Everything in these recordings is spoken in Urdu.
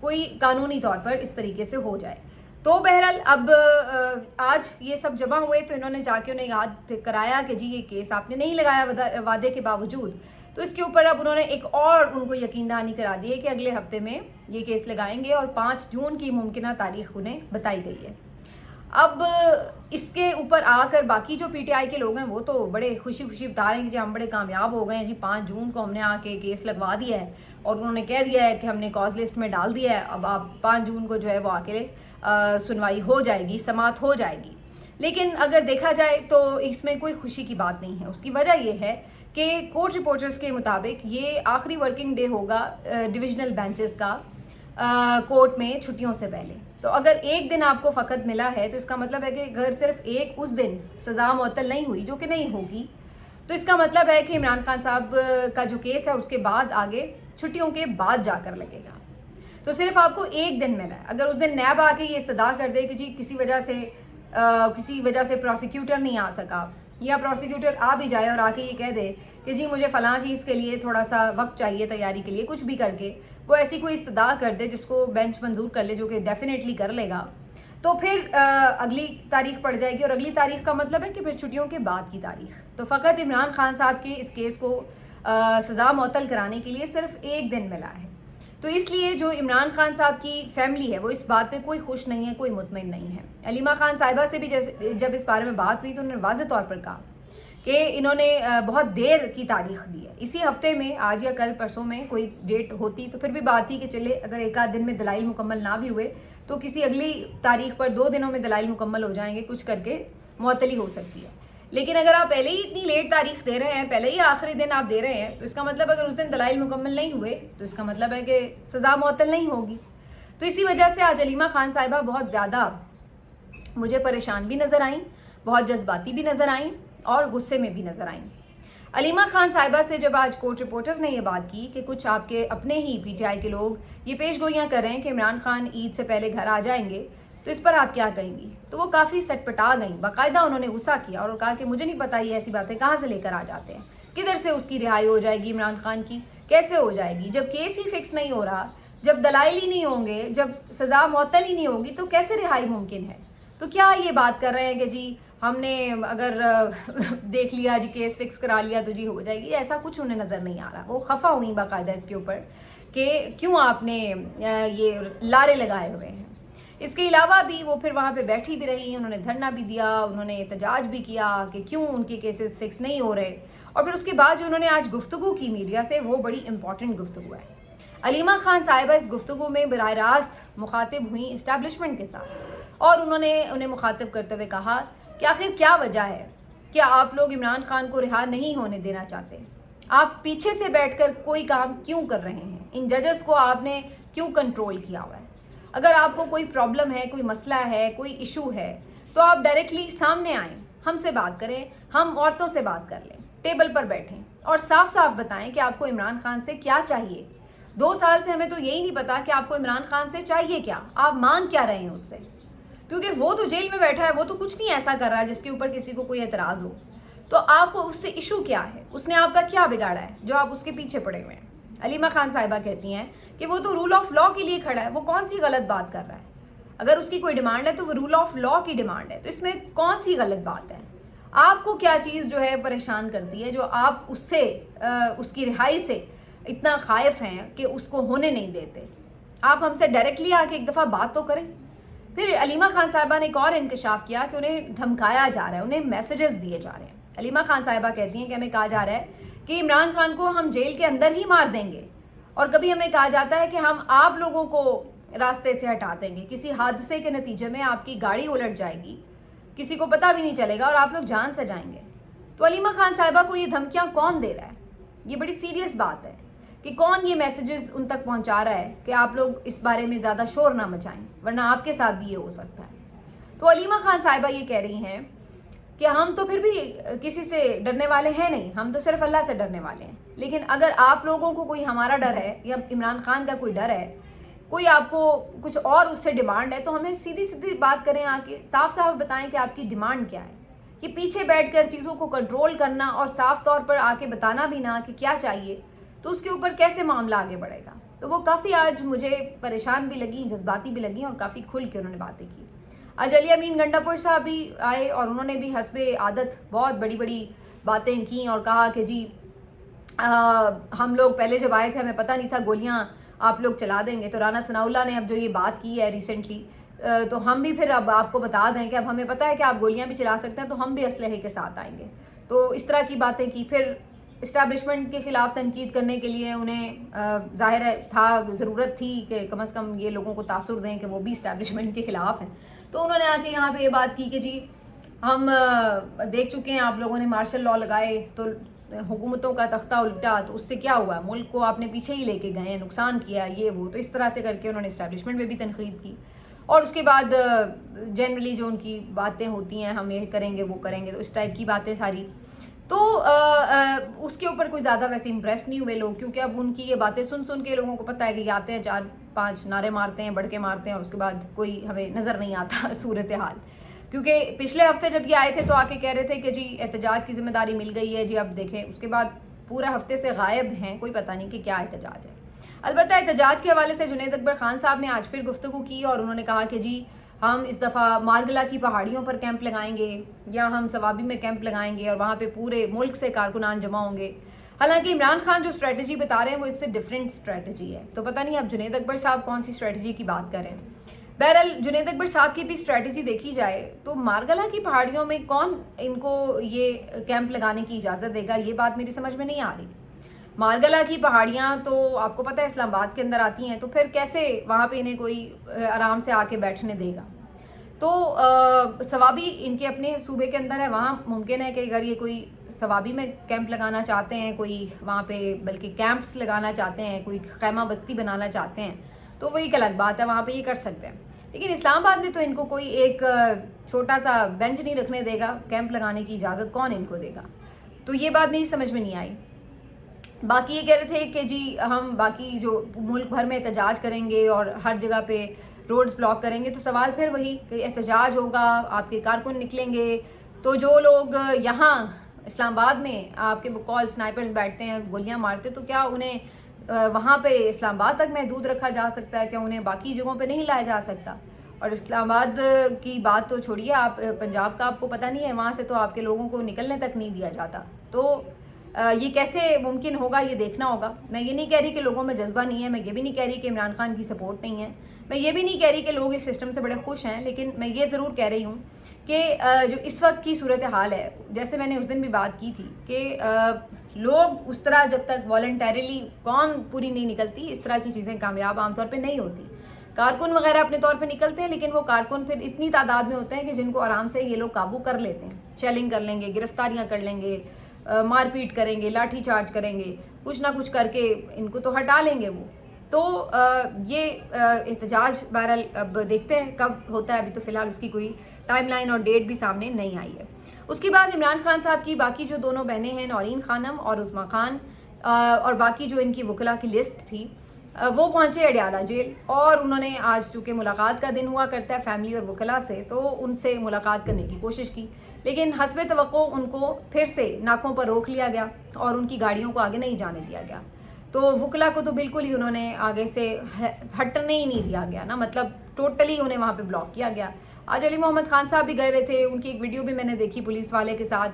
کوئی قانونی طور پر اس طریقے سے ہو جائے. تو بہرحال اب آج یہ سب جمع ہوئے تو انہوں نے جا کے انہیں یاد کرایا کہ جی یہ کیس آپ نے نہیں لگایا وعدے کے باوجود. تو اس کے اوپر اب انہوں نے ایک اور ان کو یقین دہانی کرا دی ہے کہ اگلے ہفتے میں یہ کیس لگائیں گے اور 5 جون کی ممکنہ تاریخ انہیں بتائی گئی ہے. اب اس کے اوپر آ کر باقی جو پی ٹی آئی کے لوگ ہیں وہ تو بڑے خوشی بتا رہے ہیں کہ جی ہم بڑے کامیاب ہو گئے ہیں جی, 5 جون کو ہم نے آ کے کیس لگوا دیا ہے اور انہوں نے کہہ دیا ہے کہ ہم نے کاز لسٹ میں ڈال دیا ہے, اب آپ 5 جون کو جو ہے وہ آ کے سنوائی ہو جائے گی, سماعت ہو جائے گی. لیکن اگر دیکھا جائے تو اس میں کوئی خوشی کی بات نہیں ہے. اس کی وجہ یہ ہے کہ کورٹ رپورٹرز کے مطابق یہ آخری ورکنگ ڈے ہوگا ڈویژنل بینچز کا کورٹ میں چھٹیوں سے پہلے. تو اگر ایک دن آپ کو فقط ملا ہے تو اس کا مطلب ہے کہ اگر صرف اس دن سزا معطل نہیں ہوئی, جو کہ نہیں ہوگی, تو اس کا مطلب ہے کہ عمران خان صاحب کا جو کیس ہے اس کے بعد آگے چھٹیوں کے بعد جا کر لگے گا. تو صرف آپ کو ایک دن ملا ہے. اگر اس دن نیب آ کے یہ استدعا کر دے کہ جی کسی وجہ سے پروسیکیوٹر نہیں آ سکا, یا پروسیکیوٹر آ بھی جائے اور آ کے یہ کہہ دے کہ جی مجھے فلاں چیز کے لیے تھوڑا سا وقت چاہیے تیاری کے لیے, کچھ بھی کر کے وہ ایسی کوئی استدعا کر دے جس کو بینچ منظور کر لے, جو کہ ڈیفینیٹلی کر لے گا, تو پھر اگلی تاریخ پڑ جائے گی. اور اگلی تاریخ کا مطلب ہے کہ پھر چھٹیوں کے بعد کی تاریخ. تو فقط عمران خان صاحب کے اس کیس کو سزا معطل کرانے کے لیے صرف ایک دن ملا ہے. تو اس لیے جو عمران خان صاحب کی فیملی ہے وہ اس بات پہ کوئی خوش نہیں ہے, کوئی مطمئن نہیں ہے. علیمہ خان صاحبہ سے بھی جب اس بارے میں بات ہوئی تو انہوں نے واضح طور پر کہا کہ انہوں نے بہت دیر کی تاریخ دی ہے. اسی ہفتے میں آج یا کل پرسوں میں کوئی ڈیٹ ہوتی تو پھر بھی بات تھی کہ چلے اگر ایک آدھ دن میں دلائل مکمل نہ بھی ہوئے تو کسی اگلی تاریخ پر 2 دنوں میں دلائل مکمل ہو جائیں گے, کچھ کر کے معطلی ہو سکتی ہے. لیکن اگر آپ پہلے ہی اتنی لیٹ تاریخ دے رہے ہیں, پہلے ہی آخری دن آپ دے رہے ہیں, تو اس کا مطلب اگر اس دن دلائل مکمل نہیں ہوئے تو اس کا مطلب ہے کہ سزا معطل نہیں ہوگی. تو اسی وجہ سے آج علیمہ خان صاحبہ بہت زیادہ مجھے پریشان بھی نظر آئیں, بہت جذباتی بھی نظر آئیں اور غصے میں بھی نظر آئیں. علیمہ خان صاحبہ سے جب آج کورٹ رپورٹرز نے یہ بات کی کہ کچھ آپ کے اپنے ہی پی ٹی آئی کے لوگ یہ پیش گوئیاں کر رہے ہیں کہ عمران خان عید سے پہلے گھر آ جائیں گے, تو اس پر آپ کیا کہیں گی, تو وہ کافی سٹپٹا گئیں. باقاعدہ انہوں نے غصہ کیا اور کہا کہ مجھے نہیں پتا یہ ایسی باتیں کہاں سے لے کر آ جاتے ہیں, کدھر سے اس کی رہائی ہو جائے گی عمران خان کی, کیسے ہو جائے گی جب کیس ہی فکس نہیں ہو رہا, جب دلائل ہی نہیں ہوں گے, جب سزا معطل ہی نہیں ہوگی تو کیسے رہائی ممکن ہے. تو کیا یہ بات کر رہے ہیں کہ جی ہم نے اگر دیکھ لیا جی کیس فکس کرا لیا تو جی ہو جائے گی, ایسا کچھ انہیں نظر نہیں آ رہا. وہ خفا ہوئی باقاعدہ اس کے اوپر کہ کیوں آپ نے یہ لارے لگائے ہوئے ہیں. اس کے علاوہ بھی وہ پھر وہاں پہ بیٹھی بھی رہی, انہوں نے دھرنا بھی دیا, انہوں نے احتجاج بھی کیا کہ کیوں ان کے کیسز فکس نہیں ہو رہے. اور پھر اس کے بعد جو انہوں نے آج گفتگو کی میڈیا سے وہ بڑی امپورٹنٹ گفتگو ہے. علیمہ خان صاحبہ اس گفتگو میں براہ راست مخاطب ہوئیں اسٹیبلشمنٹ کے ساتھ, اور انہوں نے انہیں مخاطب کرتے ہوئے کہا کہ آخر کیا وجہ ہے کہ آپ لوگ عمران خان کو رہا نہیں ہونے دینا چاہتے, آپ پیچھے سے بیٹھ کر کوئی کام کیوں کر رہے ہیں, ان ججز کو آپ نے کیوں کنٹرول کیا ہوا ہے. اگر آپ کو کوئی پرابلم ہے, کوئی مسئلہ ہے, کوئی ایشو ہے, تو آپ ڈائریکٹلی سامنے آئیں, ہم سے بات کریں, ہم عورتوں سے بات کر لیں, ٹیبل پر بیٹھیں اور صاف صاف بتائیں کہ آپ کو عمران خان سے کیا چاہیے. 2 سال سے ہمیں تو یہی نہیں پتا کہ آپ کو عمران خان سے چاہیے کیا, آپ مانگ کیا رہے ہیں اس سے, کیونکہ وہ تو جیل میں بیٹھا ہے, وہ تو کچھ نہیں ایسا کر رہا ہے جس کے اوپر کسی کو کوئی اعتراض ہو. تو آپ کو اس سے ایشو کیا ہے, اس نے آپ کا کیا بگاڑا ہے جو آپ اس کے پیچھے پڑے ہوئے ہیں. علیمہ خان صاحبہ کہتی ہیں کہ وہ تو رول آف لا کے لیے کھڑا ہے, وہ کون سی غلط بات کر رہا ہے. اگر اس کی کوئی ڈیمانڈ ہے تو وہ رول آف لا کی ڈیمانڈ ہے, تو اس میں کون سی غلط بات ہے. آپ کو کیا چیز جو ہے پریشان کرتی ہے جو آپ اس کی رہائی سے اتنا خائف ہیں کہ اس کو ہونے نہیں دیتے. آپ ہم سے ڈائریکٹلی آ کے ایک دفعہ بات تو کریں. پھر علیمہ خان صاحبہ نے ایک اور انکشاف کیا کہ انہیں دھمکایا جا رہا ہے, انہیں میسیجز دیے جا رہے ہیں. علیمہ خان صاحبہ کہتی ہیں کہ ہمیں کہا جا رہا ہے کہ عمران خان کو ہم جیل کے اندر ہی مار دیں گے, اور کبھی ہمیں کہا جاتا ہے کہ ہم آپ لوگوں کو راستے سے ہٹا دیں گے, کسی حادثے کے نتیجے میں آپ کی گاڑی الٹ جائے گی, کسی کو پتہ بھی نہیں چلے گا اور آپ لوگ جان سے جائیں گے. تو علیمہ خان صاحبہ کو یہ دھمکیاں کون دے رہا ہے, یہ بڑی سیریس بات ہے کہ کون یہ میسیجز ان تک پہنچا رہا ہے کہ آپ لوگ اس بارے میں زیادہ شور نہ مچائیں ورنہ آپ کے ساتھ بھی یہ ہو سکتا ہے. تو علیمہ خان صاحبہ یہ کہہ رہی ہیں کہ ہم تو پھر بھی کسی سے ڈرنے والے ہیں نہیں, ہم تو صرف اللہ سے ڈرنے والے ہیں. لیکن اگر آپ لوگوں کو کوئی ہمارا ڈر ہے یا عمران خان کا کوئی ڈر ہے, کوئی آپ کو کچھ اور اس سے ڈیمانڈ ہے, تو ہمیں سیدھی سیدھی بات کریں, آ کے صاف صاف بتائیں کہ آپ کی ڈیمانڈ کیا ہے. کہ پیچھے بیٹھ کر چیزوں کو کنٹرول کرنا اور صاف طور پر آ کے بتانا بھی نہ کہ کیا چاہیے, تو اس کے اوپر کیسے معاملہ آگے بڑھے گا. تو وہ کافی آج مجھے پریشان بھی لگی, جذباتی بھی لگی, اور کافی کھل کے انہوں نے باتیں کی. آج علی امین گنڈا پور صاحب بھی آئے اور انہوں نے بھی حسب عادت بہت بڑی بڑی باتیں کی اور کہا کہ جی ہم لوگ پہلے جب آئے تھے ہمیں پتہ نہیں تھا گولیاں آپ لوگ چلا دیں گے. تو رانا ثناء اللہ نے اب جو یہ بات کی ہے ریسنٹلی, تو ہم بھی پھر اب آپ کو بتا دیں کہ اب ہمیں پتہ ہے کہ آپ گولیاں بھی چلا سکتے ہیں تو ہم بھی اسلحے کے ساتھ آئیں گے. تو اس طرح کی باتیں کی. پھر اسٹیبلشمنٹ کے خلاف تنقید کرنے کے لیے انہیں ظاہر تھا, ضرورت تھی کہ کم از کم یہ لوگوں کو تاثر دیں کہ وہ بھی اسٹیبلشمنٹ کے خلاف ہیں. تو انہوں نے آ کے یہاں پہ یہ بات کی کہ جی ہم دیکھ چکے ہیں آپ لوگوں نے مارشل لاء لگائے تو حکومتوں کا تختہ الٹا, تو اس سے کیا ہوا, ملک کو آپ نے پیچھے ہی لے کے گئے ہیں, نقصان کیا یہ وہ. تو اس طرح سے کر کے انہوں نے اسٹیبلشمنٹ پہ بھی تنقید کی. اور اس کے بعد جنرلی جو ان کی باتیں ہوتی ہیں ہم یہ کریں گے وہ کریں گے, تو اس ٹائپ کی باتیں ساری. تو اس کے اوپر کوئی زیادہ ویسے امپریس نہیں ہوئے لوگ, کیونکہ اب ان کی یہ باتیں سن کے لوگوں کو پتہ ہے کہ یہ آتے ہیں 4-5 نعرے مارتے ہیں, بڑھ کے مارتے ہیں, اور اس کے بعد کوئی ہمیں نظر نہیں آتا صورتحال. کیونکہ پچھلے ہفتے جب یہ آئے تھے تو آ کے کہہ رہے تھے کہ جی احتجاج کی ذمہ داری مل گئی ہے جی, اب دیکھیں. اس کے بعد پورے ہفتے سے غائب ہیں, کوئی پتہ نہیں کہ کیا احتجاج ہے. البتہ احتجاج کے حوالے سے جنید اکبر خان صاحب نے آج پھر گفتگو کی اور انہوں نے کہا کہ جی ہم اس دفعہ مارگلا کی پہاڑیوں پر کیمپ لگائیں گے یا ہم ثوابی میں کیمپ لگائیں گے اور وہاں پہ پورے ملک سے کارکنان جمع ہوں گے. حالانکہ عمران خان جو اسٹریٹجی بتا رہے ہیں وہ اس سے ڈفرینٹ اسٹریٹجی ہے, تو پتہ نہیں اب جنید اکبر صاحب کون سی اسٹریٹجی کی بات کر رہے ہیں. بہرحال جنید اکبر صاحب کی بھی اسٹریٹجی دیکھی جائے تو مارگلا کی پہاڑیوں میں کون ان کو یہ کیمپ لگانے کی اجازت دے گا, یہ بات میری سمجھ میں نہیں آ رہی. مارگلا کی پہاڑیاں تو آپ کو پتہ ہے اسلام آباد کے اندر آتی ہیں, تو پھر کیسے وہاں پہ انہیں کوئی آرام سے آ کے بیٹھنے دے گا. تو ثوابی ان کے اپنے صوبے کے اندر ہے, وہاں ممکن ہے کہ اگر یہ کوئی ثوابی میں کیمپ لگانا چاہتے ہیں, کوئی وہاں پہ بلکہ کیمپس لگانا چاہتے ہیں, کوئی خیمہ بستی بنانا چاہتے ہیں, تو وہ ایک الگ بات ہے, وہاں پہ یہ کر سکتے ہیں. لیکن اسلام آباد میں تو ان کو کوئی ایک چھوٹا سا بینچ نہیں رکھنے دے گا, کیمپ لگانے کی اجازت کون ان کو دے گا. تو یہ بات میری سمجھ میں نہیں آئی. باقی یہ کہہ رہے تھے کہ جی ہم باقی جو ملک بھر میں احتجاج کریں گے اور ہر جگہ پہ روڈز بلاک کریں گے. تو سوال پھر وہی کہ احتجاج ہوگا, آپ کے کارکن نکلیں گے, تو جو لوگ یہاں اسلام آباد میں آپ کے بقول سنائپرز بیٹھتے ہیں گولیاں مارتے, تو کیا انہیں وہاں پہ اسلام آباد تک محدود رکھا جا سکتا ہے, کیا انہیں باقی جگہوں پہ نہیں لایا جا سکتا. اور اسلام آباد کی بات تو چھوڑیے, آپ پنجاب کا آپ کو پتہ نہیں ہے, وہاں سے تو آپ کے لوگوں کو نکلنے تک نہیں دیا جاتا. تو یہ کیسے ممکن ہوگا یہ دیکھنا ہوگا. میں یہ نہیں کہہ رہی کہ لوگوں میں جذبہ نہیں ہے, میں یہ بھی نہیں کہہ رہی کہ عمران خان کی سپورٹ نہیں ہے, میں یہ بھی نہیں کہہ رہی کہ لوگ اس سسٹم سے بڑے خوش ہیں, لیکن میں یہ ضرور کہہ رہی ہوں کہ جو اس وقت کی صورتحال ہے, جیسے میں نے اس دن بھی بات کی تھی کہ لوگ اس طرح جب تک والنٹیرلی قوم پوری نہیں نکلتی, اس طرح کی چیزیں کامیاب عام طور پہ نہیں ہوتی. کارکن وغیرہ اپنے طور پہ نکلتے ہیں, لیکن وہ کارکن پھر اتنی تعداد میں ہوتے ہیں کہ جن کو آرام سے یہ لوگ قابو کر لیتے ہیں, شیلنگ کر لیں گے, گرفتاریاں کر لیں گے, مار پیٹ کریں گے, لاٹھی چارج کریں گے, کچھ نہ کچھ کر کے ان کو تو ہٹا لیں گے وہ. تو یہ احتجاج بہرحال اب دیکھتے ہیں کب ہوتا ہے, ابھی تو فی الحال اس کی کوئی ٹائم لائن اور ڈیٹ بھی سامنے نہیں آئی ہے. اس کے بعد عمران خان صاحب کی باقی جو دونوں بہنیں ہیں, نورین خانم اور عظمیٰ خان, اور باقی جو ان کی وکلا کی لسٹ تھی, وہ پہنچے اڈیالہ جیل. اور انہوں نے آج چونکہ ملاقات کا دن ہوا کرتا ہے فیملی اور وکلا سے, تو ان سے ملاقات کرنے کی کوشش کی, لیکن حسب توقع ان کو پھر سے ناکوں پر روک لیا گیا اور ان کی گاڑیوں کو آگے نہیں جانے دیا گیا. تو وکلا کو تو بالکل ہی انہوں نے آگے سے ہٹنے ہی نہیں دیا گیا نا, مطلب ٹوٹلی انہیں وہاں پہ بلاک کیا گیا. آج علی محمد خان صاحب بھی گئے ہوئے تھے, ان کی ایک ویڈیو بھی میں نے دیکھی پولیس والے کے ساتھ,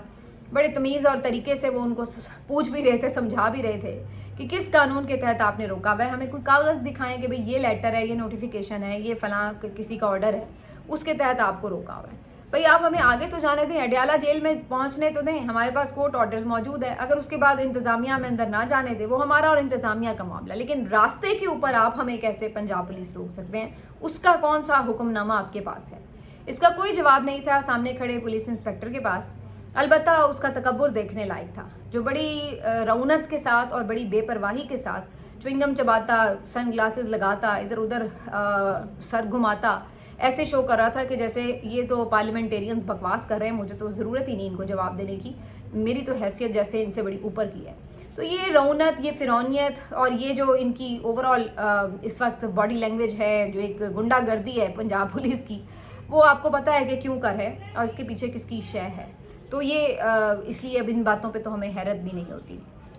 بڑے تمیز اور طریقے سے وہ ان کو پوچھ بھی رہے تھے, سمجھا بھی رہے تھے کہ کس قانون کے تحت آپ نے روکا ہوا ہے, ہمیں کوئی کاغذ دکھائیں کہ بھئی یہ لیٹر ہے, یہ نوٹیفیکیشن ہے, یہ فلاں کسی کا آرڈر ہے, اس کے تحت آپ کو روکا ہوا ہے. بھئی آپ ہمیں آگے تو جانے دیں, اڈیالہ جیل میں پہنچنے تو دیں, ہمارے پاس کورٹ آرڈرز موجود ہے, اگر اس کے بعد انتظامیہ ہمیں اندر نہ جانے دے, وہ ہمارا اور انتظامیہ کا معاملہ, لیکن راستے کے اوپر آپ ہمیں کیسے پنجاب پولیس روک سکتے ہیں, اس کا کون سا حکم نامہ آپ کے پاس ہے. اس کا کوئی جواب نہیں تھا سامنے کھڑے پولیس انسپیکٹر کے پاس. البتہ اس کا تکبر دیکھنے لائق تھا, جو بڑی رونت کے ساتھ اور بڑی بے پرواہی کے ساتھ چوئنگم چباتا, سن گلاسز لگاتا, ادھر ادھر سر گھماتا, ایسے شو کر رہا تھا کہ جیسے یہ تو پارلیمنٹیرینز بکواس کر رہے ہیں, مجھے تو ضرورت ہی نہیں ان کو جواب دینے کی, میری تو حیثیت جیسے ان سے بڑی اوپر کی ہے. تو یہ رونت, یہ فرونیت اور یہ جو ان کی اوور آل اس وقت باڈی لینگویج ہے, جو ایک گنڈا گردی ہے پنجاب پولیس کی, وہ آپ کو پتہ ہے کہ کیوں کر ہے اور اس کے پیچھے کس کی شے ہے. تو یہ اس لیے اب ان باتوں پہ تو ہمیں حیرت بھی نہیں ہوتی.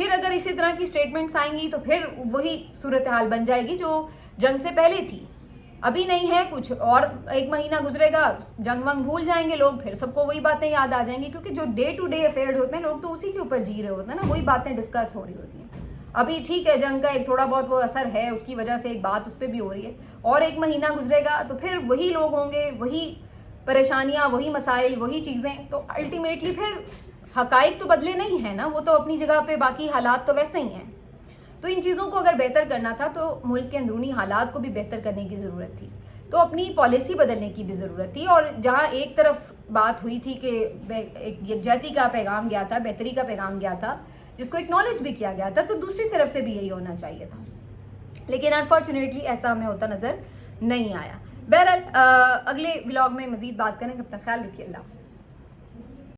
پھر اگر اسی طرح کی سٹیٹمنٹس آئیں گی تو پھر وہی صورتحال بن جائے گی جو جنگ سے پہلے تھی. ابھی نہیں ہے کچھ اور 1 مہینہ گزرے گا, جنگ ونگ بھول جائیں گے لوگ, پھر سب کو وہی باتیں یاد آ جائیں گی, کیونکہ جو ڈے ٹو ڈے افیئرز ہوتے ہیں لوگ تو اسی کے اوپر جی رہے ہوتے ہیں نا, وہی باتیں ڈسکس ہو رہی ہوتی ہیں. ابھی ٹھیک ہے جنگ کا ایک تھوڑا بہت وہ اثر ہے, اس کی وجہ سے ایک بات اس پہ بھی ہو رہی ہے, اور 1 مہینہ گزرے گا تو پھر وہی لوگ ہوں گے, وہی پریشانیاں, وہی مسائل, وہی چیزیں. تو الٹیمیٹلی پھر حقائق تو بدلے نہیں ہیں نا, وہ تو اپنی جگہ پہ, باقی حالات تو ویسے ہی ہیں. تو ان چیزوں کو اگر بہتر کرنا تھا تو ملک کے اندرونی حالات کو بھی بہتر کرنے کی ضرورت تھی, تو اپنی پالیسی بدلنے کی بھی ضرورت تھی. اور جہاں ایک طرف بات ہوئی تھی کہ ایک یکجہتی کا پیغام گیا تھا, بہتری کا پیغام گیا تھا, جس کو اکنالج بھی کیا گیا تھا, تو دوسری طرف سے بھی یہی ہونا چاہیے تھا, لیکن انفارچونیٹلی ایسا ہمیں ہوتا نظر نہیں آیا. بہرحال اگلے ولاگ میں مزید بات کریں گے. اپنا خیال رکھیے. اللہ حافظ.